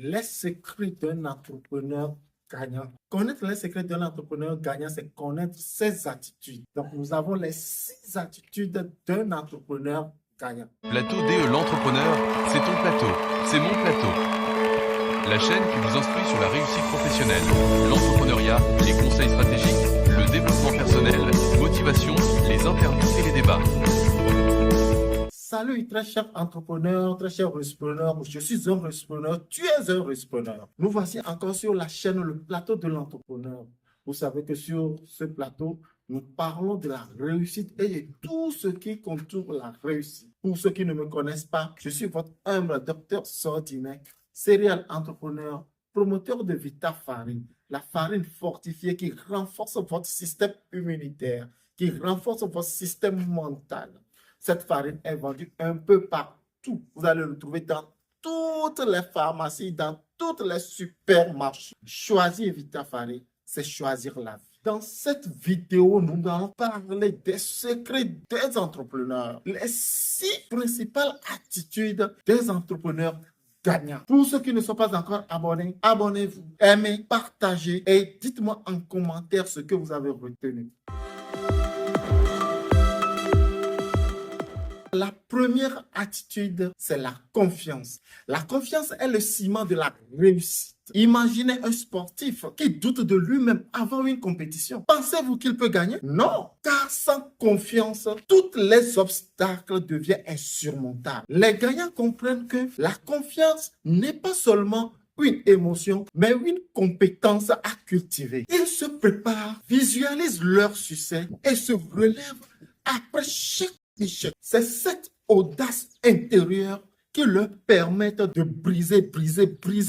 Les secrets d'un entrepreneur gagnant. Connaître les secrets d'un entrepreneur gagnant, c'est connaître ses attitudes. Donc, nous avons les 6 attitudes d'un entrepreneur gagnant. Plateau DE l'entrepreneur, c'est ton plateau, c'est mon plateau. La chaîne qui vous instruit sur la réussite professionnelle, l'entrepreneuriat, les conseils stratégiques, le développement personnel, motivation, les interviews et les débats. Salut très cher entrepreneur, très cher entrepreneur, je suis un entrepreneur, tu es un entrepreneur. Nous voici encore sur la chaîne Le Plateau de l'entrepreneur. Vous savez que sur ce plateau, nous parlons de la réussite et de tout ce qui contourne la réussite. Pour ceux qui ne me connaissent pas, je suis votre humble docteur Sordinac, serial entrepreneur, promoteur de Vita Farine, la farine fortifiée qui renforce votre système immunitaire, qui renforce votre système mental. Cette farine est vendue un peu partout. Vous allez le trouver dans toutes les pharmacies, dans tous les supermarchés. Choisir Vita Farine, c'est choisir la vie. Dans cette vidéo, nous allons parler des secrets des entrepreneurs, les 6 principales attitudes des entrepreneurs gagnants. Pour ceux qui ne sont pas encore abonnés, abonnez-vous, aimez, partagez et dites-moi en commentaire ce que vous avez retenu. La première attitude, c'est la confiance. La confiance est le ciment de la réussite. Imaginez un sportif qui doute de lui-même avant une compétition. Pensez-vous qu'il peut gagner? Non, car sans confiance, tous les obstacles deviennent insurmontables. Les gagnants comprennent que la confiance n'est pas seulement une émotion, mais une compétence à cultiver. Ils se préparent, visualisent leur succès et se relèvent après chaque échec. C'est cette audace intérieure qui leur permet de briser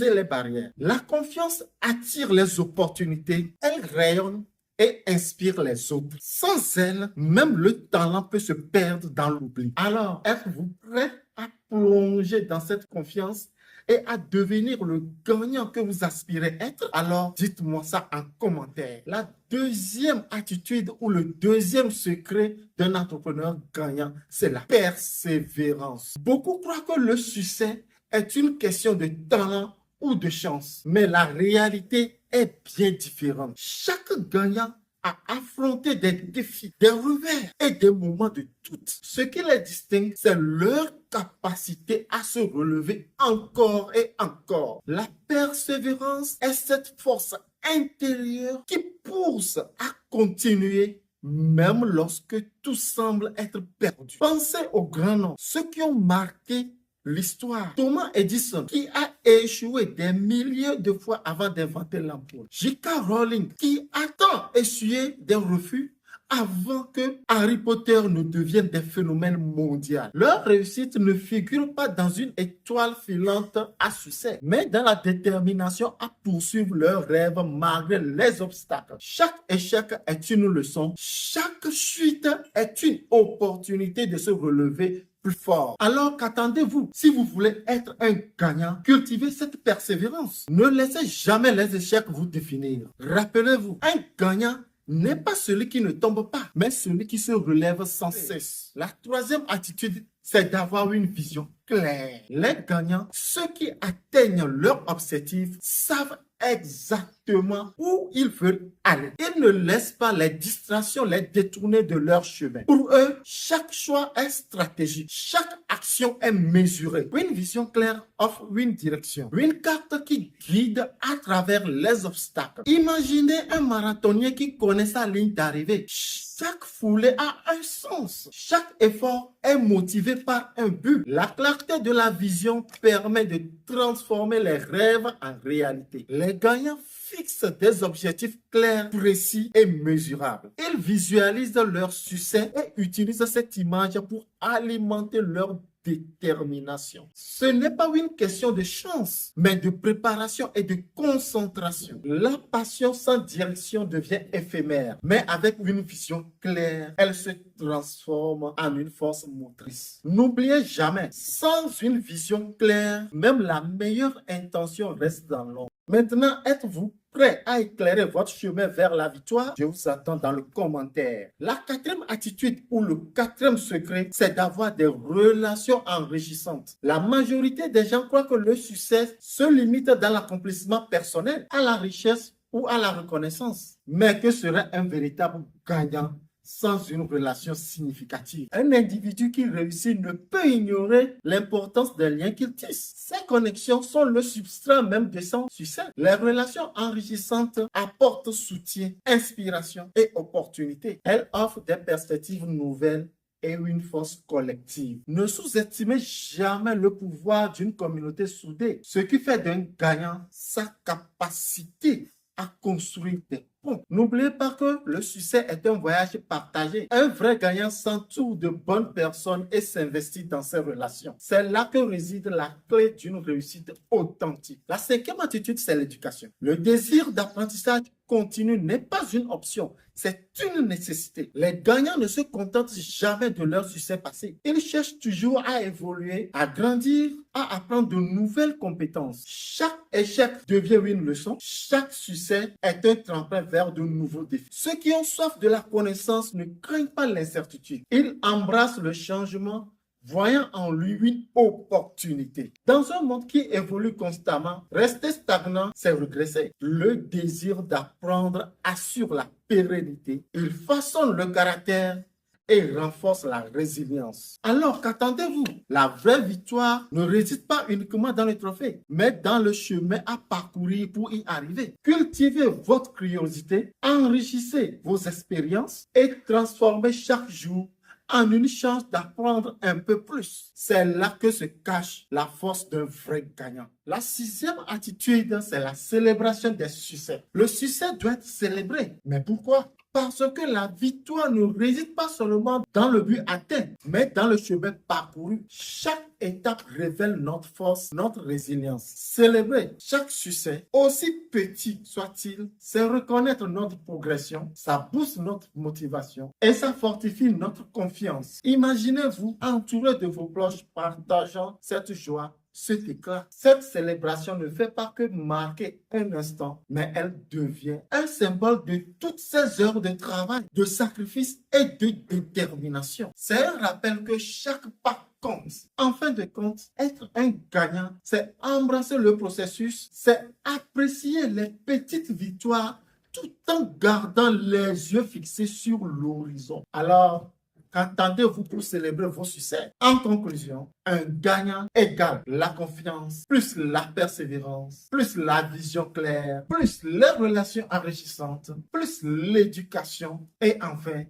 les barrières. La confiance attire les opportunités, elle rayonne et inspire les autres. Sans elle, même le talent peut se perdre dans l'oubli. Alors, êtes-vous prêt à plonger dans cette confiance et à devenir le gagnant que vous aspirez être? Alors, dites-moi ça en commentaire. La deuxième attitude ou le deuxième secret d'un entrepreneur gagnant, c'est la persévérance. Beaucoup croient que le succès est une question de talent ou de chance, mais la réalité est bien différente. Chaque gagnant a affronté des défis, des revers et des moments de doute. Ce qui les distingue, c'est leur capacité à se relever encore et encore. La persévérance est cette force intérieure qui pousse à continuer même lorsque tout semble être perdu. Pensez aux grands noms, ceux qui ont marqué l'histoire. Thomas Edison, qui a échoué des milliers de fois avant d'inventer l'ampoule. J.K. Rowling, qui a tant essuyé des refus avant que Harry Potter ne devienne des phénomènes mondiaux. Leur réussite ne figure pas dans une étoile filante à succès, mais dans la détermination à poursuivre leurs rêves malgré les obstacles. Chaque échec est une leçon, chaque chute est une opportunité de se relever plus fort. Alors qu'attendez-vous? Si vous voulez être un gagnant, cultivez cette persévérance. Ne laissez jamais les échecs vous définir. Rappelez-vous, un gagnant n'est pas celui qui ne tombe pas, mais celui qui se relève sans cesse. La troisième attitude, c'est d'avoir une vision claire. Les gagnants, ceux qui atteignent leur objectif, savent exactement où ils veulent aller. Ils ne laissent pas les distractions les détourner de leur chemin. Pour eux, chaque choix est stratégique. Chaque action est mesurée. Une vision claire offre une direction. Une carte qui guide à travers les obstacles. Imaginez un marathonien qui connaît sa ligne d'arrivée. Chaque foulée a un sens. Chaque effort est motivé par un but. La clarté de la vision permet de transformer les rêves en réalité. Les gagnants fixent des objectifs clairs, précis et mesurables. Ils visualisent leur succès et utilisent cette image pour alimenter leur détermination. Ce n'est pas une question de chance, mais de préparation et de concentration. La passion sans direction devient éphémère, mais avec une vision claire, elle se transforme en une force motrice. N'oubliez jamais, sans une vision claire, même la meilleure intention reste dans l'ombre. Maintenant, êtes-vous prêt à éclairer votre chemin vers la victoire? Je vous attends dans le commentaire. La quatrième attitude ou le quatrième secret, c'est d'avoir des relations enrichissantes. La majorité des gens croient que le succès se limite dans l'accomplissement personnel, à la richesse ou à la reconnaissance. Mais que serait un véritable gagnant sans une relation significative? Un individu qui réussit ne peut ignorer l'importance des liens qu'il tisse. Ces connexions sont le substrat même de son succès. Les relations enrichissantes apportent soutien, inspiration et opportunité. Elles offrent des perspectives nouvelles et une force collective. Ne sous-estimez jamais le pouvoir d'une communauté soudée. Ce qui fait d'un gagnant sa capacité à construire des ponts. N'oubliez pas que le succès est un voyage partagé. Un vrai gagnant s'entoure de bonnes personnes et s'investit dans ses relations. C'est là que réside la clé d'une réussite authentique. La cinquième attitude, c'est l'éducation. Le désir d'apprentissage continu n'est pas une option, c'est une nécessité. Les gagnants ne se contentent jamais de leur succès passé. Ils cherchent toujours à évoluer, à grandir, à apprendre de nouvelles compétences. Chaque échec devient une leçon. Chaque succès est un tremplin vers de nouveaux défis. Ceux qui ont soif de la connaissance ne craignent pas l'incertitude. Ils embrassent le changement, voyant en lui une opportunité. Dans un monde qui évolue constamment, rester stagnant, c'est regresser. Le désir d'apprendre assure la pérennité. Il façonne le caractère et renforce la résilience. Alors qu'attendez-vous? La vraie victoire ne réside pas uniquement dans le trophée, mais dans le chemin à parcourir pour y arriver. Cultivez votre curiosité, enrichissez vos expériences et transformez chaque jour en une chance d'apprendre un peu plus. C'est là que se cache la force d'un vrai gagnant. La sixième attitude, c'est la célébration des succès. Le succès doit être célébré. Mais pourquoi? Parce que la victoire ne réside pas seulement dans le but atteint, mais dans le chemin parcouru. Chaque étape révèle notre force, notre résilience. Célébrer chaque succès, aussi petit soit-il, c'est reconnaître notre progression, ça booste notre motivation et ça fortifie notre confiance. Imaginez-vous entouré de vos proches partageant cette joie, cet éclat. Cette célébration ne fait pas que marquer un instant, mais elle devient un symbole de toutes ces heures de travail, de sacrifice et de détermination. C'est un rappel que chaque pas compte. En fin de compte, être un gagnant, c'est embrasser le processus, c'est apprécier les petites victoires tout en gardant les yeux fixés sur l'horizon. Alors, qu'entendez-vous pour célébrer vos succès? En conclusion, un gagnant égale la confiance, plus la persévérance, plus la vision claire, plus les relations enrichissantes, plus l'éducation et enfin,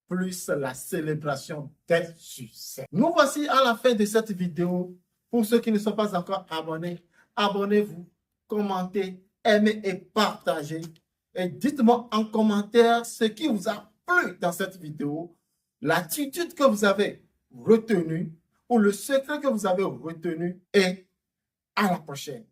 plus la célébration des succès. Nous voici à la fin de cette vidéo. Pour ceux qui ne sont pas encore abonnés, abonnez-vous, commentez, aimez et partagez. Et dites-moi en commentaire ce qui vous a plu dans cette vidéo, l'attitude que vous avez retenue ou le secret que vous avez retenu. Et à la prochaine.